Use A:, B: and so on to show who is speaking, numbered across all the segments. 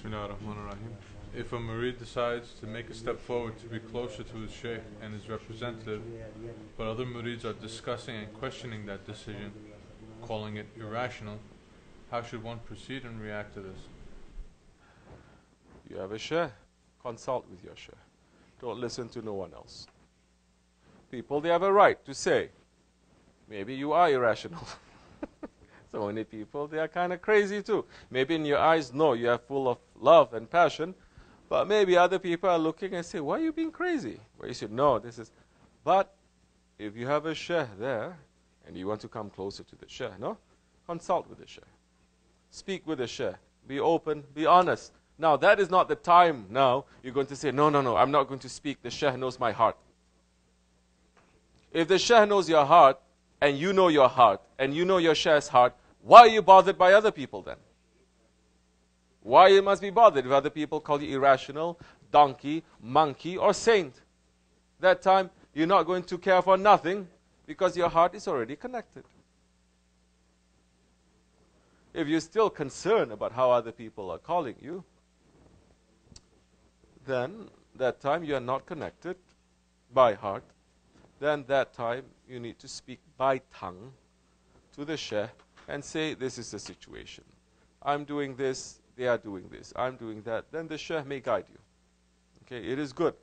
A: Bismillahirrahmanirrahim. If a Murid decides to make a step forward to be closer to his Shaykh and his representative, but other Murids are discussing and questioning that decision, calling it irrational, how should one proceed and react to this?
B: You have a Shaykh, consult with your Shaykh. Don't listen to no one else. People, they have a right to say, maybe you are irrational. So many people, they are kind of crazy too. Maybe in your eyes, no, you are full of love and passion. But maybe other people are looking and say, why are you being crazy? Well, you should know this is. But if you have a Shaykh there, and you want to come closer to the Shaykh, no? Consult with the Shaykh. Speak with the Shaykh. Be open, be honest. Now, that is not the time now you're going to say, no, I'm not going to speak. The Shaykh knows my heart. If the Shaykh knows your heart, and you know your heart, and you know your Shaykh's heart, why are you bothered by other people then? Why you must be bothered if other people call you irrational, donkey, monkey, or saint? That time, you're not going to care for nothing because your heart is already connected. If you're still concerned about how other people are calling you, then that time you are not connected by heart. Then that time you need to speak by tongue to the Shaykh and say, this is the situation. I'm doing this, they are doing this, I'm doing that. Then the Shaykh may guide you. Okay, it is good.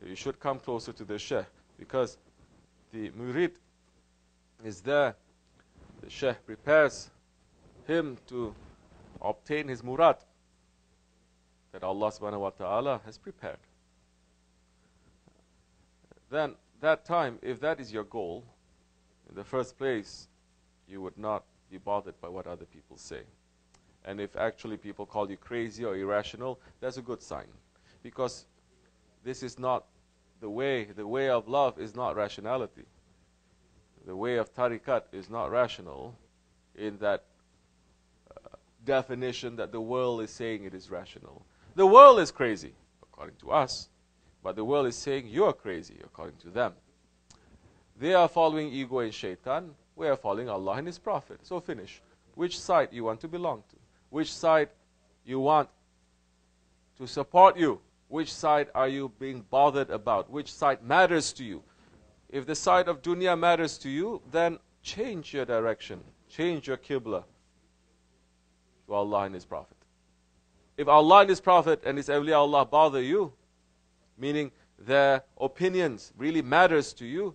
B: You should come closer to the Shaykh because the Murid is there. The Shaykh prepares him to obtain his murad that Allah subhanahu wa ta'ala has prepared. Then that time, if that is your goal, in the first place, you would not be bothered by what other people say. And if actually people call you crazy or irrational, that's a good sign. Because this is not the way. The way of love is not rationality. The way of tariqat is not rational in that definition that the world is saying it is rational. The world is crazy, according to us. But the world is saying you are crazy, according to them. They are following ego and shaitan. We are following Allah and His Prophet. So finish. Which side you want to belong to? Which side you want to support you? Which side are you being bothered about? Which side matters to you? If the side of dunya matters to you, then change your direction. Change your qibla to Allah and His Prophet. If Allah and His Prophet and His awliya Allah bother you, meaning their opinions really matters to you,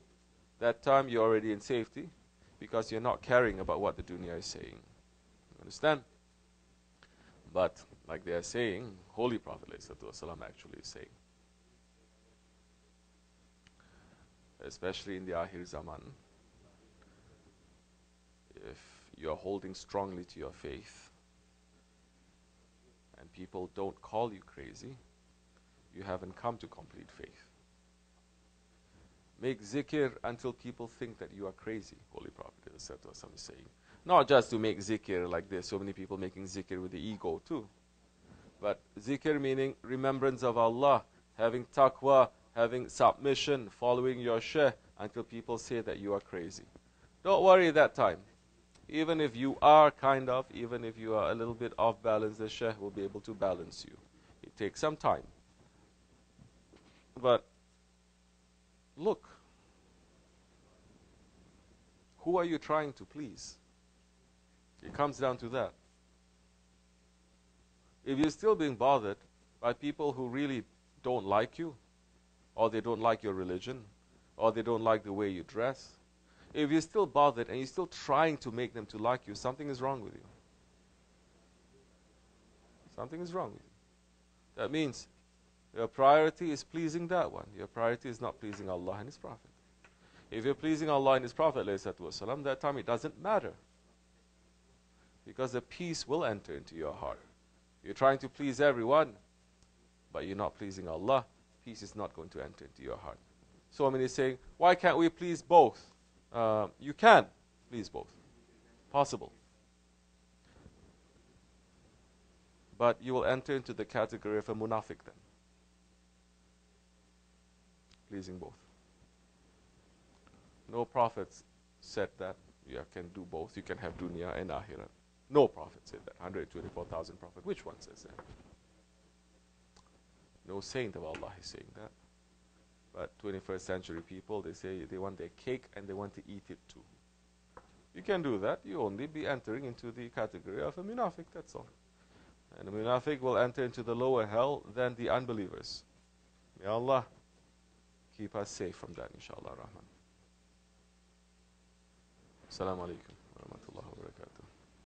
B: that time you're already in safety because you're not caring about what the dunya is saying. Understand? But like they are saying, Holy Prophet ﷺ actually is saying, especially in the Akhir Zaman, if you're holding strongly to your faith and people don't call you crazy, you haven't come to complete faith. Make zikr until people think that you are crazy, Holy Prophet is saying. Not just to make zikr like there's so many people making zikr with the ego too. But zikr meaning remembrance of Allah, having taqwa, having submission, following your shaykh until people say that you are crazy. Don't worry that time. Even if you are even if you are a little bit off balance, the shaykh will be able to balance you. It takes some time. But look, who are you trying to please? It comes down to that. If you're still being bothered by people who really don't like you, or they don't like your religion, or they don't like the way you dress, if you're still bothered and you're still trying to make them to like you, something is wrong with you. Something is wrong with you. That means your priority is pleasing that one. Your priority is not pleasing Allah and His Prophet. If you're pleasing Allah and His Prophet, ﷺ, that time it doesn't matter. Because the peace will enter into your heart. You're trying to please everyone, but you're not pleasing Allah. Peace is not going to enter into your heart. So many saying, why can't we please both? You can please both. Possible. But you will enter into the category of a munafiq then. Pleasing both. No prophets said that you can do both. You can have dunya and akhirah. No prophet said that. 124,000 prophets. Which one says that? No saint of Allah is saying that. But 21st century people, they say they want their cake and they want to eat it too. You can do that. You only be entering into the category of a munafiq, that's all. And a munafiq will enter into the lower hell than the unbelievers. May Allah keep us safe from that, inshallah rahman. Assalamu alaikum wa rahmatullahi wa barakatuh.